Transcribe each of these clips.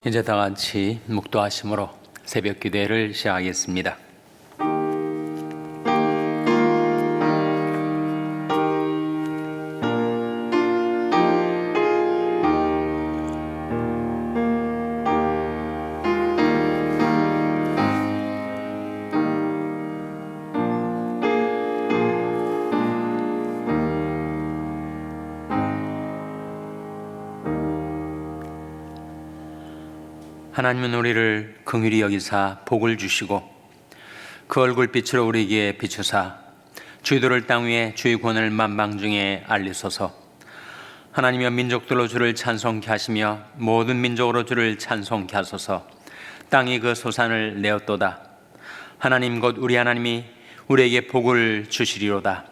이제 다 같이 묵도하심으로 새벽 기도회를 시작하겠습니다. 하나님은 우리를 긍휼히 여기사 복을 주시고 그 얼굴빛으로 우리에게 비추사 주들을 땅 위에 주의 권을 만방중에 알리소서. 하나님이여 민족들로 주를 찬송케 하시며 모든 민족으로 주를 찬송케 하소서. 땅이 그 소산을 내었도다. 하나님 곧 우리 하나님이 우리에게 복을 주시리로다.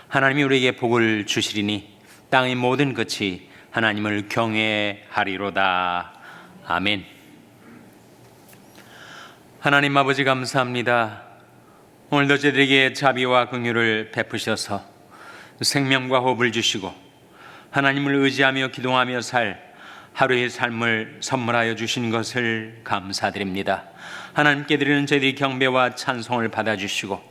하나님이 우리에게 복을 주시리니 땅의 모든 끝이 하나님을 경외하리로다. 아멘. 하나님 아버지 감사합니다. 오늘도 저희들에게 자비와 긍휼을 베푸셔서 생명과 호흡을 주시고 하나님을 의지하며 기도하며 살 하루의 삶을 선물하여 주신 것을 감사드립니다. 하나님께 드리는 저희들의 경배와 찬송을 받아주시고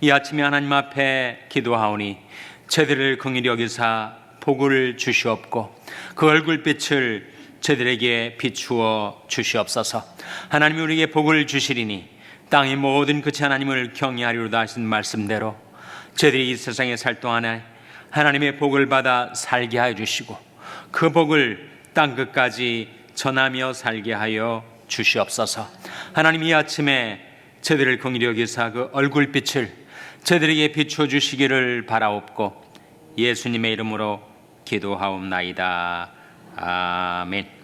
이 아침에 하나님 앞에 기도하오니 저희들을 긍휼히 여기사 복을 주시옵고 그 얼굴빛을 저희들에게 비추어 주시옵소서. 하나님이 우리에게 복을 주시리니 땅의 모든 끝이 하나님을 경외하리로다 하신 말씀대로 저희들이 이 세상에 살 동안에 하나님의 복을 받아 살게 하여 주시고 그 복을 땅끝까지 전하며 살게 하여 주시옵소서. 하나님 이 아침에 저희들을 긍휼히 여기사 그 얼굴빛을 저희들에게 비추어 주시기를 바라옵고 예수님의 이름으로 기도하옵나이다. 아멘.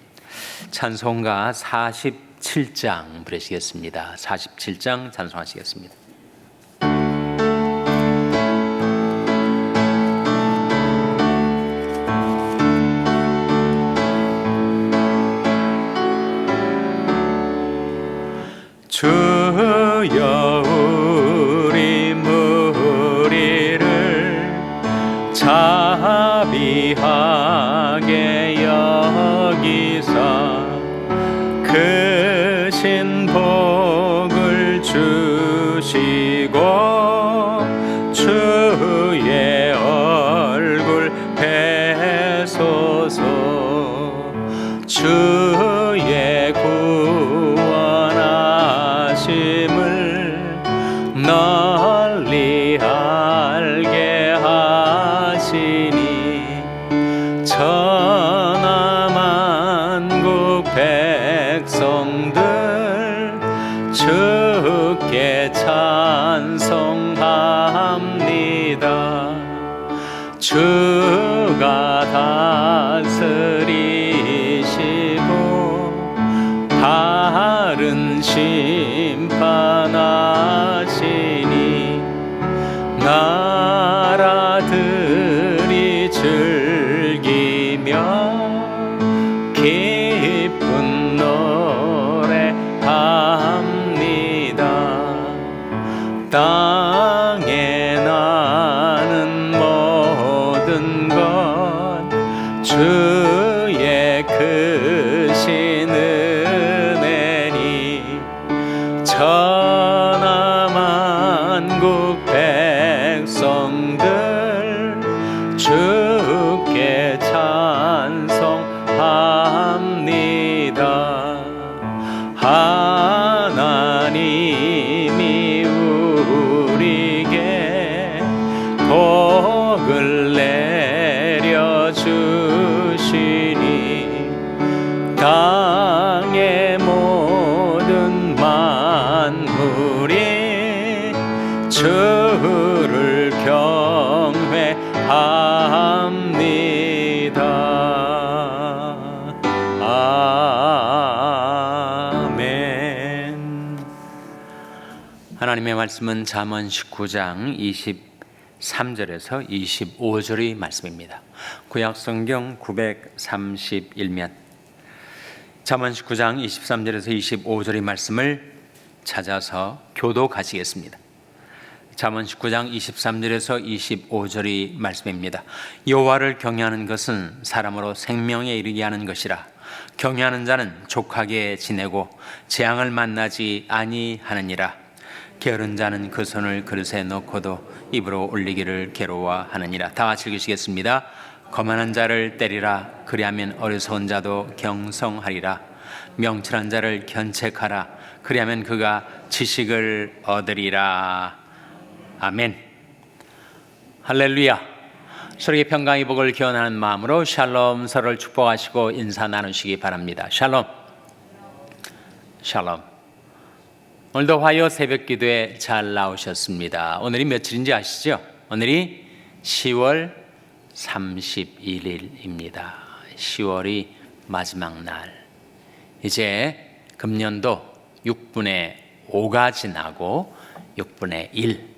찬송가 47장 부르시겠습니다. 47장 찬송하시겠습니다. 주여 우리 무리를 자비하게 여기사 크신 복을 주시고 주의 얼굴 뵈소서. 주의 구원하심을 널리 알게 하시니 천하만국 백성들 주께 찬송합니다. 주가 다스리시고 바른 심판하시니 나라들이 즐기며 기쁜 노래합니다. 땅에 나는 모든 것 주의 크신 은혜니 천하만국 백성들 주께 찬송합니다. 하나님이 우리에게 복을 내려주시니 땅의 모든 만물이 주를 경외합니다. 아멘. 하나님의 말씀은 잠언 19장 23절에서 25절의 말씀입니다. 구약성경 931면 잠언 19장 23절에서 25절의 말씀을 찾아서 교독하시겠습니다. 잠언 19장 23절에서 25절의 말씀입니다. 여호와를 경외하는 것은 사람으로 생명에 이르게 하는 것이라. 경외하는 자는 족하게 지내고 재앙을 만나지 아니하느니라. 게으른 자는 그 손을 그릇에 넣고도 입으로 올리기를 괴로워하느니라. 다 같이 읽으시겠습니다. 거만한 자를 때리라. 그리하면 어리석은 자도 경성하리라. 명철한 자를 견책하라. 그리하면 그가 지식을 얻으리라. 아멘. 할렐루야. 서로에게 평강의 복을 기원하는 마음으로 샬롬, 서로를 축복하시고 인사 나누시기 바랍니다. 샬롬. 샬롬. 오늘도 화요 새벽 기도에 잘 나오셨습니다. 오늘이 며칠인지 아시죠? 오늘이 10월 31일입니다. 10월이 마지막 날. 이제 금년도 6분의 5가 지나고 6분의 1,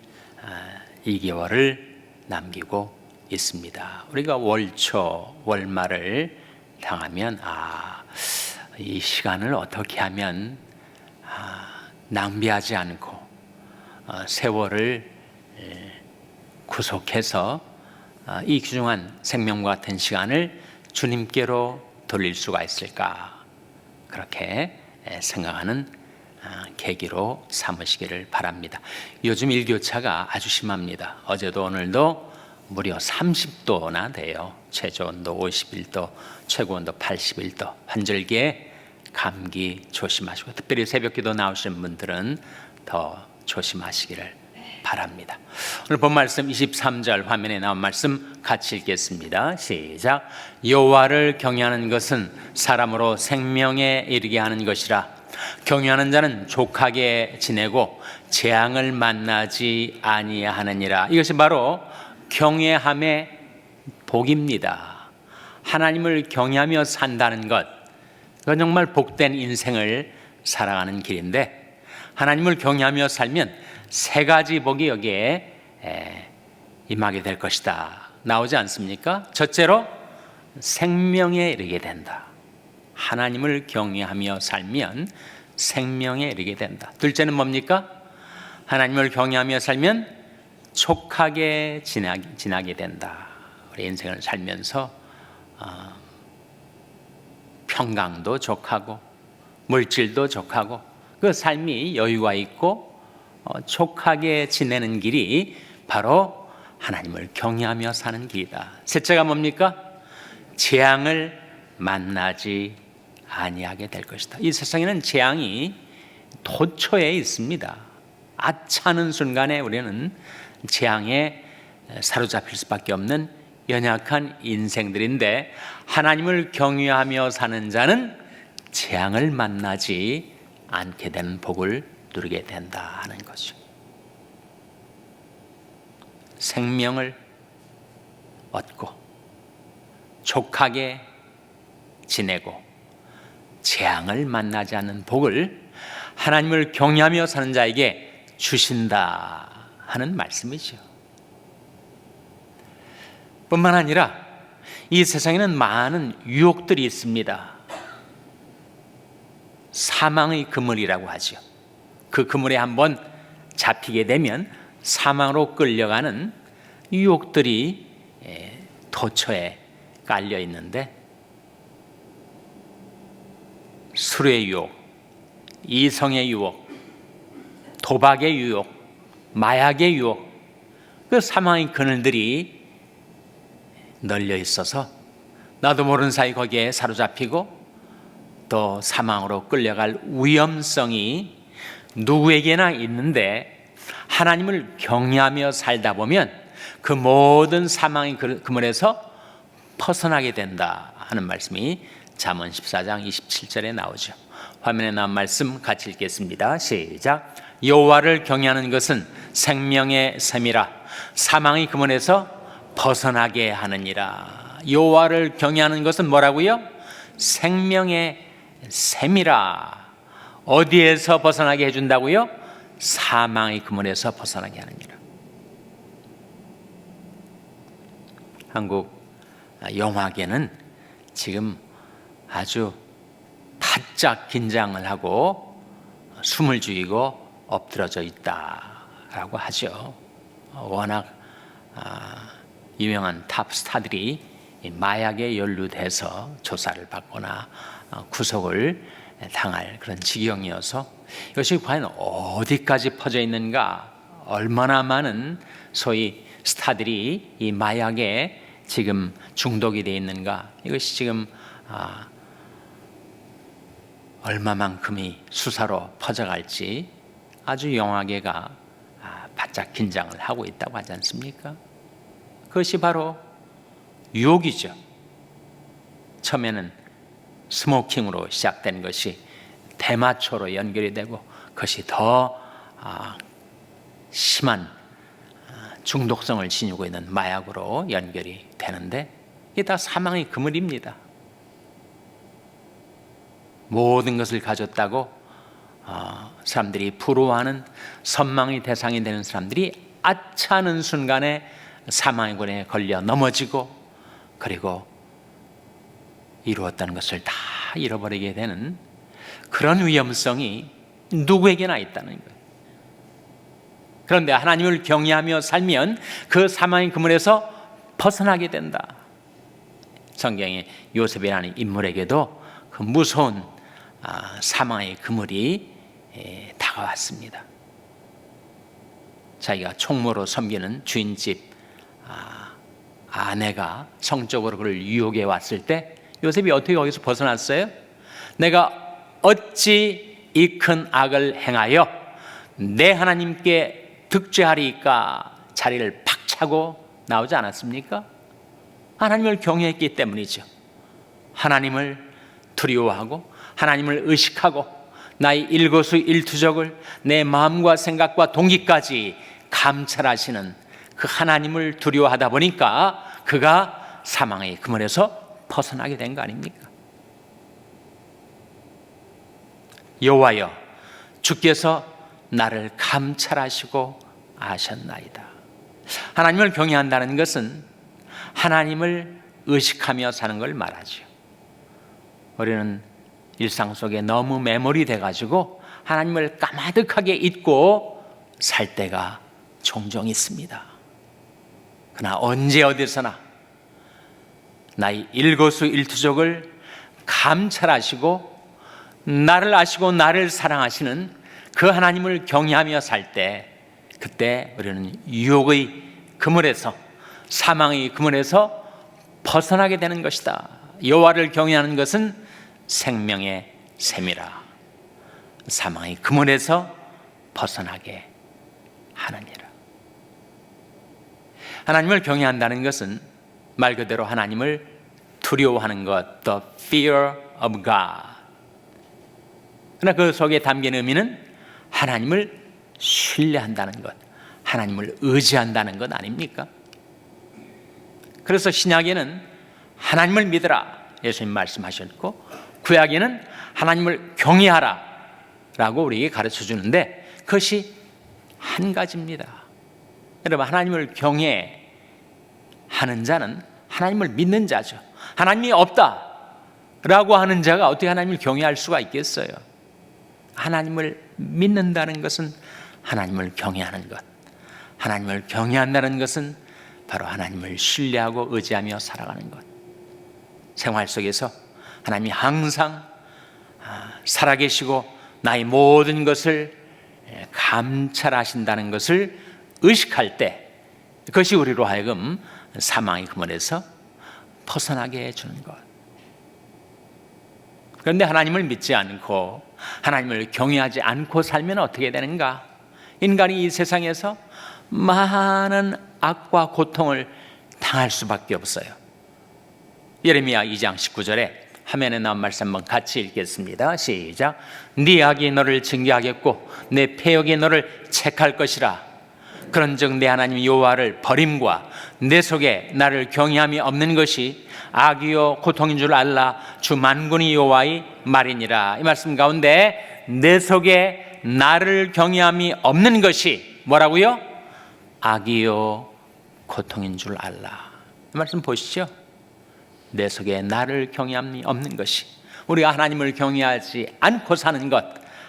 2개월을 남기고 있습니다. 우리가 월초, 월말을 당하면 이 시간을 어떻게 하면 낭비하지 않고 세월을 구속해서 이 귀중한 생명과 같은 시간을 주님께로 돌릴 수가 있을까? 그렇게 생각하는 계기로 삼으시기를 바랍니다. 요즘 일교차가 아주 심합니다. 어제도 오늘도 무려 30도나 돼요. 최저온도 51도, 최고온도 81도. 환절기에 감기 조심하시고, 특별히 새벽기도 나오시는 분들은 더 조심하시기를 바랍니다. 오늘 본 말씀 23절 화면에 나온 말씀 같이 읽겠습니다. 시작. 여호와를 경외하는 것은 사람으로 생명에 이르게 하는 것이라. 경외하는 자는 족하게 지내고 재앙을 만나지 아니하느니라. 이것이 바로 경외함의 복입니다. 하나님을 경외하며 산다는 것, 그건 정말 복된 인생을 살아가는 길인데, 하나님을 경외하며 살면 세 가지 복이 여기에 임하게 될 것이다 나오지 않습니까? 첫째로 생명에 이르게 된다. 하나님을 경외하며 살면 생명에 이르게 된다. 둘째는 뭡니까? 하나님을 경외하며 살면 촉하게 지나게 된다. 우리 인생을 살면서 평강도 족하고 물질도 족하고 그 삶이 여유가 있고 촉하게 지내는 길이 바로 하나님을 경외하며 사는 길이다. 셋째가 뭡니까? 재앙을 만나지 아니하게 될 것이다. 이 세상에는 재앙이 도처에 있습니다. 아차하는 순간에 우리는 재앙에 사로잡힐 수밖에 없는 연약한 인생들인데, 하나님을 경외하며 사는 자는 재앙을 만나지 않게 되는 복을 누리게 된다 하는 것이죠. 생명을 얻고 족하게 지내고 재앙을 만나지 않는 복을 하나님을 경외하며 사는 자에게 주신다 하는 말씀이죠. 뿐만 아니라 이 세상에는 많은 유혹들이 있습니다. 사망의 그물이라고 하죠. 그 그물에 한번 잡히게 되면 사망으로 끌려가는 유혹들이 도처에 깔려 있는데, 술의 유혹, 이성의 유혹, 도박의 유혹, 마약의 유혹, 그 사망의 그늘들이 널려 있어서 나도 모르는 사이 거기에 사로잡히고 또 사망으로 끌려갈 위험성이 누구에게나 있는데, 하나님을 경외하며 살다 보면 그 모든 사망의 그물에서 벗어나게 된다 하는 말씀이 잠언 14장 27절에 나오죠. 화면에 나온 말씀 같이 읽겠습니다. 시작. 여호와를 경외하는 것은 생명의 샘이라. 사망의 그물에서 벗어나게 하느니라. 여호와를 경외하는 것은 뭐라고요? 생명의 샘이라. 어디에서 벗어나게 해준다고요? 사망의 그물에서 벗어나게 하느니라. 한국 영화계는 지금 아주 바짝 긴장을 하고 숨을 죽이고 엎드러져 있다라고 하죠. 워낙 유명한 탑 스타들이 마약에 연루돼서 조사를 받거나 구속을 당할 그런 지경이어서 이것이 과연 어디까지 퍼져 있는가, 얼마나 많은 소위 스타들이 이 마약에 지금 중독이 되어 있는가, 이것이 지금 얼마만큼이 수사로 퍼져갈지 아주 영화계가 바짝 긴장을 하고 있다고 하지 않습니까? 그것이 바로 유혹이죠. 처음에는 스모킹으로 시작된 것이 대마초로 연결이 되고, 그것이 더 심한 중독성을 지니고 있는 마약으로 연결이 되는데, 이게 다 사망의 그물입니다. 모든 것을 가졌다고 사람들이 부러워하는 선망의 대상이 되는 사람들이 아차하는 순간에 사망의 권에 걸려 넘어지고, 그리고 이루었다는 것을 다 잃어버리게 되는 그런 위험성이 누구에게나 있다는 거예요. 그런데 하나님을 경외하며 살면 그 사망의 그물에서 벗어나게 된다. 성경에 요셉이라는 인물에게도 그 무서운 사망의 그물이 다가왔습니다. 자기가 총무로 섬기는 주인집 아내가 성적으로 그를 유혹해 왔을 때 요셉이 어떻게 거기서 벗어났어요? 내가 어찌 이 큰 악을 행하여 내 하나님께 득죄하리까 자리를 팍 차고 나오지 않았습니까? 하나님을 경외했기 때문이죠. 하나님을 두려워하고 하나님을 의식하고 나의 일거수일투족을 내 마음과 생각과 동기까지 감찰하시는 그 하나님을 두려워하다 보니까 그가 사망의 그물에서 벗어나게 된 거 아닙니까? 여호와여, 주께서 나를 감찰하시고 아셨나이다. 하나님을 경외한다는 것은 하나님을 의식하며 사는 걸 말하죠. 우리는 일상 속에 너무 매몰이 돼가지고 하나님을 까마득하게 잊고 살 때가 종종 있습니다. 그러나 언제 어디서나 나의 일거수일투족을 감찰하시고 나를 아시고 나를 사랑하시는 그 하나님을 경외하며 살 때, 그때 우리는 유혹의 그물에서, 사망의 그물에서 벗어나게 되는 것이다. 여호와를 경외하는 것은 생명의 샘이라. 사망의 그물에서 벗어나게 하느니라. 하나님을 경외한다는 것은 말 그대로 하나님을 두려워하는 것, the fear of God. 그러나 그 속에 담긴 의미는 하나님을 신뢰한다는 것, 하나님을 의지한다는 것 아닙니까? 그래서 신약에는 하나님을 믿으라 예수님 말씀하셨고, 구약에는 하나님을 경외하라 라고 우리에게 가르쳐 주는데, 그것이 한 가지입니다. 여러분, 하나님을 경외하는 자는 하나님을 믿는 자죠. 하나님이 없다 라고 하는 자가 어떻게 하나님을 경외할 수가 있겠어요? 하나님을 믿는다는 것은 하나님을 경외하는 것, 하나님을 경외한다는 것은 바로 하나님을 신뢰하고 의지하며 살아가는 것. 생활 속에서 하나님이 항상 살아계시고 나의 모든 것을 감찰하신다는 것을 의식할 때, 그것이 우리로 하여금 사망의 그물에서 벗어나게 해주는 것. 그런데 하나님을 믿지 않고 하나님을 경외하지 않고 살면 어떻게 되는가? 인간이 이 세상에서 많은 악과 고통을 당할 수밖에 없어요. 예레미야 2장 19절에 화면에 나온 말씀 한번 같이 읽겠습니다. 시작. 네 악이 너를 징계하겠고 내 패역이 너를 책할 것이라. 그런즉 내 하나님 여호와를 버림과 내 속에 나를 경외함이 없는 것이 악이요 고통인 줄 알라. 주 만군의 여호와의 말이니라. 이 말씀 가운데 내 속에 나를 경외함이 없는 것이 뭐라고요? 악이요 고통인 줄 알라. 이 말씀 보시죠. 내 속에 나를 경외함이 없는 것이, 우리가 하나님을 경외하지 않고 사는 것,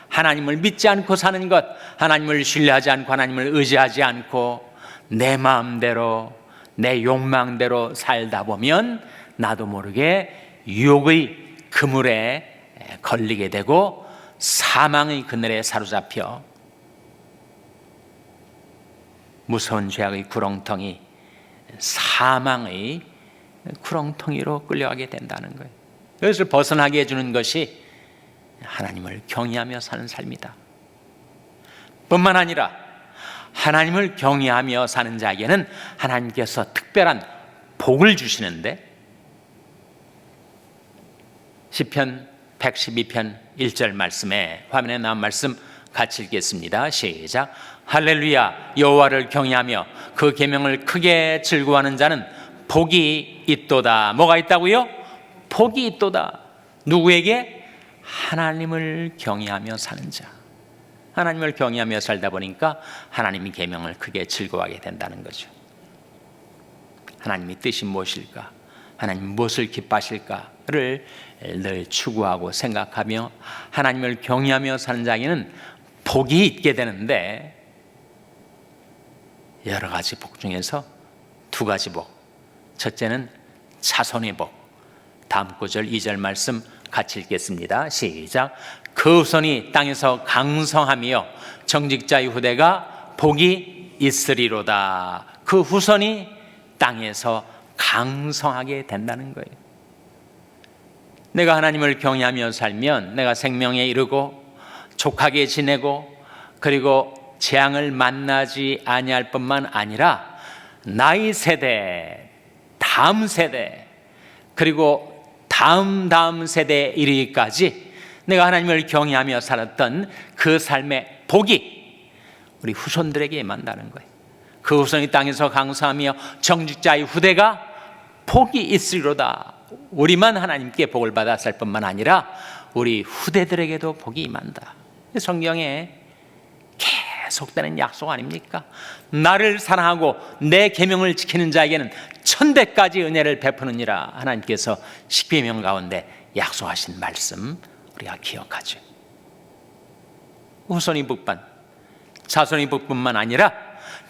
하나님을 믿지 않고 사는 것, 하나님을 신뢰하지 않고 하나님을 의지하지 않고 내 마음대로 내 욕망대로 살다 보면 나도 모르게 유혹의 그물에 걸리게 되고 사망의 그늘에 사로잡혀 무서운 죄악의 구렁텅이, 사망의 구렁텅이로 끌려가게 된다는 거예요. 이것을 벗어나게 해주는 것이 하나님을 경외하며 사는 삶이다. 뿐만 아니라 하나님을 경외하며 사는 자에게는 하나님께서 특별한 복을 주시는데, 시편 112편 1절 말씀에, 화면에 나온 말씀 같이 읽겠습니다. 시작. 할렐루야. 여호와를 경외하며 그 계명을 크게 즐거워하는 자는 복이 있도다. 뭐가 있다고요? 복이 있도다. 누구에게? 하나님을 경외하며 사는 자. 하나님을 경외하며 살다 보니까 하나님의 계명을 크게 즐거워하게 된다는 거죠. 하나님의 뜻이 무엇일까? 하나님 무엇을 기뻐하실까를 늘 추구하고 생각하며 하나님을 경외하며 사는 자에게는 복이 있게 되는데, 여러 가지 복 중에서 두 가지 복. 첫째는 자손의 복. 다음 구절 2절 말씀 같이 읽겠습니다. 시작. 그 후손이 땅에서 강성하며 정직자의 후대가 복이 있으리로다. 그 후손이 땅에서 강성하게 된다는 거예요. 내가 하나님을 경외하며 살면 내가 생명에 이르고 족하게 지내고, 그리고 재앙을 만나지 아니할 뿐만 아니라 나의 세대, 다음 세대, 그리고 다음 세대에 이르기까지 내가 하나님을 경외하며 살았던 그 삶의 복이 우리 후손들에게 임한다는 거예요. 그 후손이 땅에서 강성하며 정직자의 후대가 복이 있으리로다. 우리만 하나님께 복을 받아 살 뿐만 아니라 우리 후대들에게도 복이 임한다. 성경에 계속되는 약속 아닙니까? 나를 사랑하고 내 계명을 지키는 자에게는 천대까지 은혜를 베푸느니라. 하나님께서 십계명 가운데 약속하신 말씀 우리가 기억하죠. 후손의 복만, 자손의 복뿐만 아니라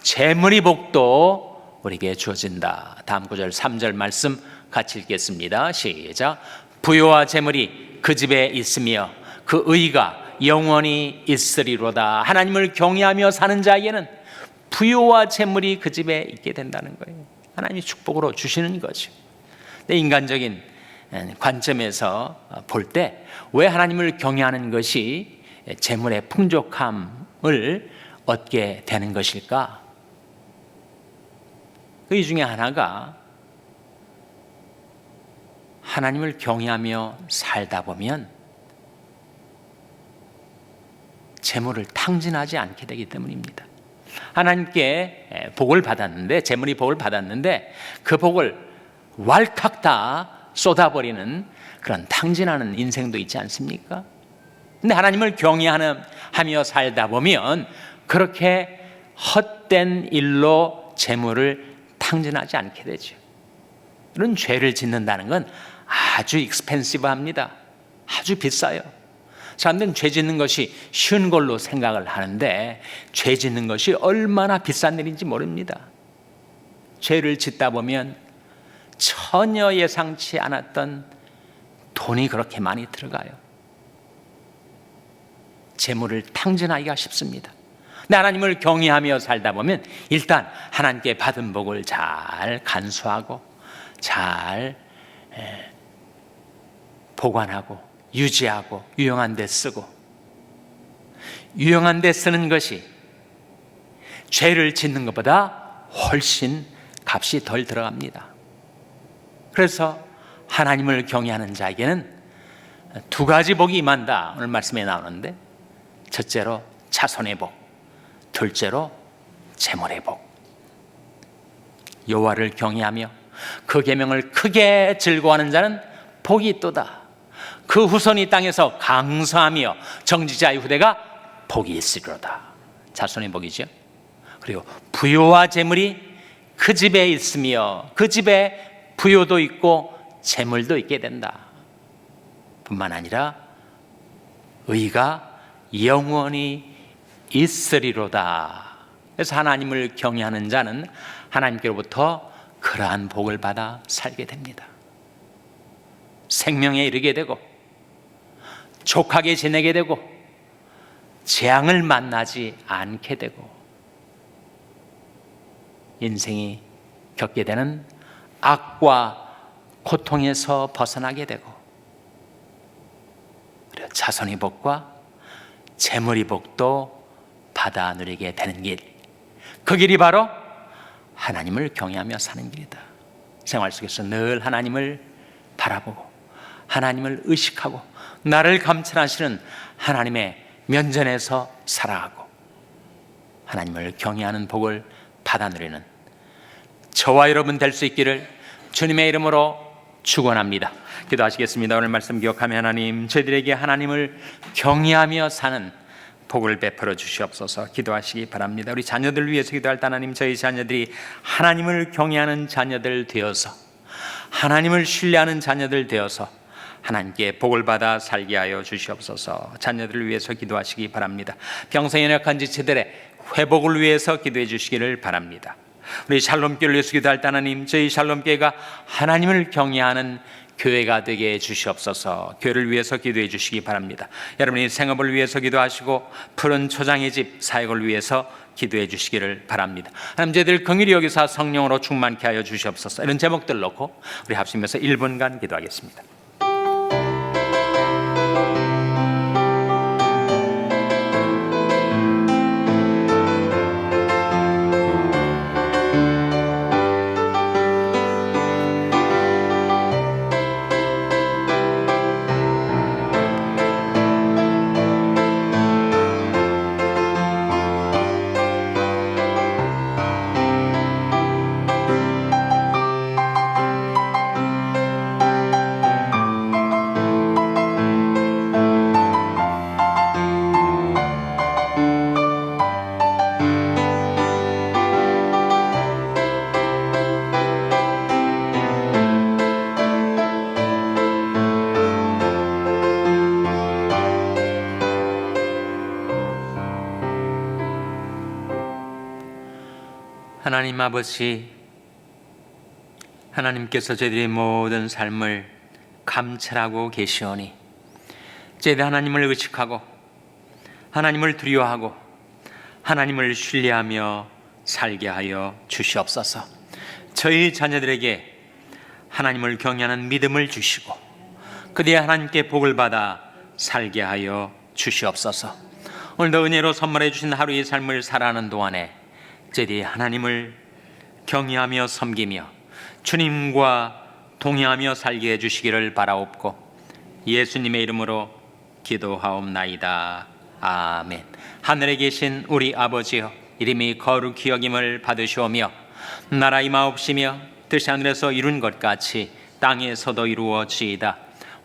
재물의 복도 우리에게 주어진다. 다음 구절 3절 말씀 같이 읽겠습니다. 시작. 부요와 재물이 그 집에 있으며 그 의가 영원히 있으리로다. 하나님을 경외하며 사는 자에게는 부요와 재물이 그 집에 있게 된다는 거예요. 하나님이 축복으로 주시는 거죠. 근데 인간적인 관점에서 볼 때 왜 하나님을 경외하는 것이 재물의 풍족함을 얻게 되는 것일까? 그 중에 하나가 하나님을 경외하며 살다 보면 재물을 탕진하지 않게 되기 때문입니다. 하나님께 복을 받았는데, 재물이 복을 받았는데 그 복을 왈칵 다 쏟아버리는 그런 탕진하는 인생도 있지 않습니까? 근데 하나님을 경외하며 살다 보면 그렇게 헛된 일로 재물을 탕진하지 않게 되죠. 이런 죄를 짓는다는 건 아주 익스펜시브합니다. 아주 비싸요. 사람들은 죄 짓는 것이 쉬운 걸로 생각을 하는데 죄 짓는 것이 얼마나 비싼 일인지 모릅니다. 죄를 짓다 보면 전혀 예상치 않았던 돈이 그렇게 많이 들어가요. 재물을 탕진하기가 쉽습니다. 근데 하나님을 경외하며 살다 보면 일단 하나님께 받은 복을 잘 간수하고 잘 보관하고 유지하고 유용한 데 쓰고, 유용한 데 쓰는 것이 죄를 짓는 것보다 훨씬 값이 덜 들어갑니다. 그래서 하나님을 경외하는 자에게는 두 가지 복이 임한다. 오늘 말씀에 나오는데, 첫째로 자손의 복, 둘째로 재물의 복. 여호와를 경외하며 그 계명을 크게 즐거워하는 자는 복이 있도다. 그 후손이 땅에서 강성하며 정직자의 후대가 복이 있으리로다. 자손의 복이죠. 그리고 부요와 재물이 그 집에 있으며 그 집에 부요도 있고 재물도 있게 된다. 뿐만 아니라 의가 영원히 있으리로다. 그래서 하나님을 경외하는 자는 하나님께로부터 그러한 복을 받아 살게 됩니다. 생명에 이르게 되고 족하게 지내게 되고 재앙을 만나지 않게 되고 인생이 겪게 되는 악과 고통에서 벗어나게 되고 그리고 자손의 복과 재물의 복도 받아 누리게 되는 길, 그 길이 바로 하나님을 경외하며 사는 길이다. 생활 속에서 늘 하나님을 바라보고 하나님을 의식하고 나를 감찰하시는 하나님의 면전에서 살아가고 하나님을 경외하는 복을 받아 누리는 저와 여러분 될 수 있기를 주님의 이름으로 축원합니다. 기도하시겠습니다. 오늘 말씀 기억하며 하나님, 저희들에게 하나님을 경외하며 사는 복을 베풀어 주시옵소서. 기도하시기 바랍니다. 우리 자녀들 위해서 기도할 때 하나님, 저희 자녀들이 하나님을 경외하는 자녀들 되어서 하나님을 신뢰하는 자녀들 되어서 하나님께 복을 받아 살게 하여 주시옵소서. 자녀들을 위해서 기도하시기 바랍니다. 평생 연약한 지체들의 회복을 위해서 기도해 주시기를 바랍니다. 우리 샬롬교회를 위해서 기도할 때 하나님, 저희 샬롬교회가 하나님을 경외하는 교회가 되게 해 주시옵소서. 교회를 위해서 기도해 주시기 바랍니다. 여러분이 생업을 위해서 기도하시고 푸른 초장의 집 사역을 위해서 기도해 주시기를 바랍니다. 하나님, 저희들 긍휼히 여기사 성령으로 충만케 하여 주시옵소서. 이런 제목들 놓고 우리 합심해서 1분간 기도하겠습니다. 하나님 아버지, 하나님께서 저희들의 모든 삶을 감찰하고 계시오니 저희들 하나님을 의식하고 하나님을 두려워하고 하나님을 신뢰하며 살게 하여 주시옵소서. 저희 자녀들에게 하나님을 경외하는 믿음을 주시고 그들이 하나님께 복을 받아 살게 하여 주시옵소서. 오늘도 은혜로 선물해 주신 하루의 삶을 살아가는 동안에 저희들이 하나님을 경외하며 섬기며 주님과 동행하며 살게 해주시기를 바라옵고 예수님의 이름으로 기도하옵나이다. 아멘. 하늘에 계신 우리 아버지여, 이름이 거룩히 여김을 받으시오며 나라 임하옵시며 뜻이 하늘에서 이룬 것 같이 땅에서도 이루어지이다.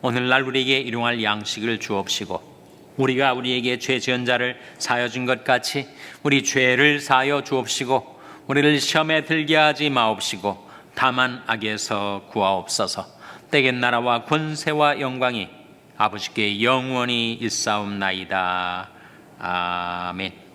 오늘날 우리에게 일용할 양식을 주옵시고 우리가 우리에게 죄 지은 자를 사하여 준 것 같이 우리 죄를 사하여 주옵시고 우리를 시험에 들게 하지 마옵시고 다만 악에서 구하옵소서. 때의 나라와 권세와 영광이 아버지께 영원히 있사옵나이다. 아멘.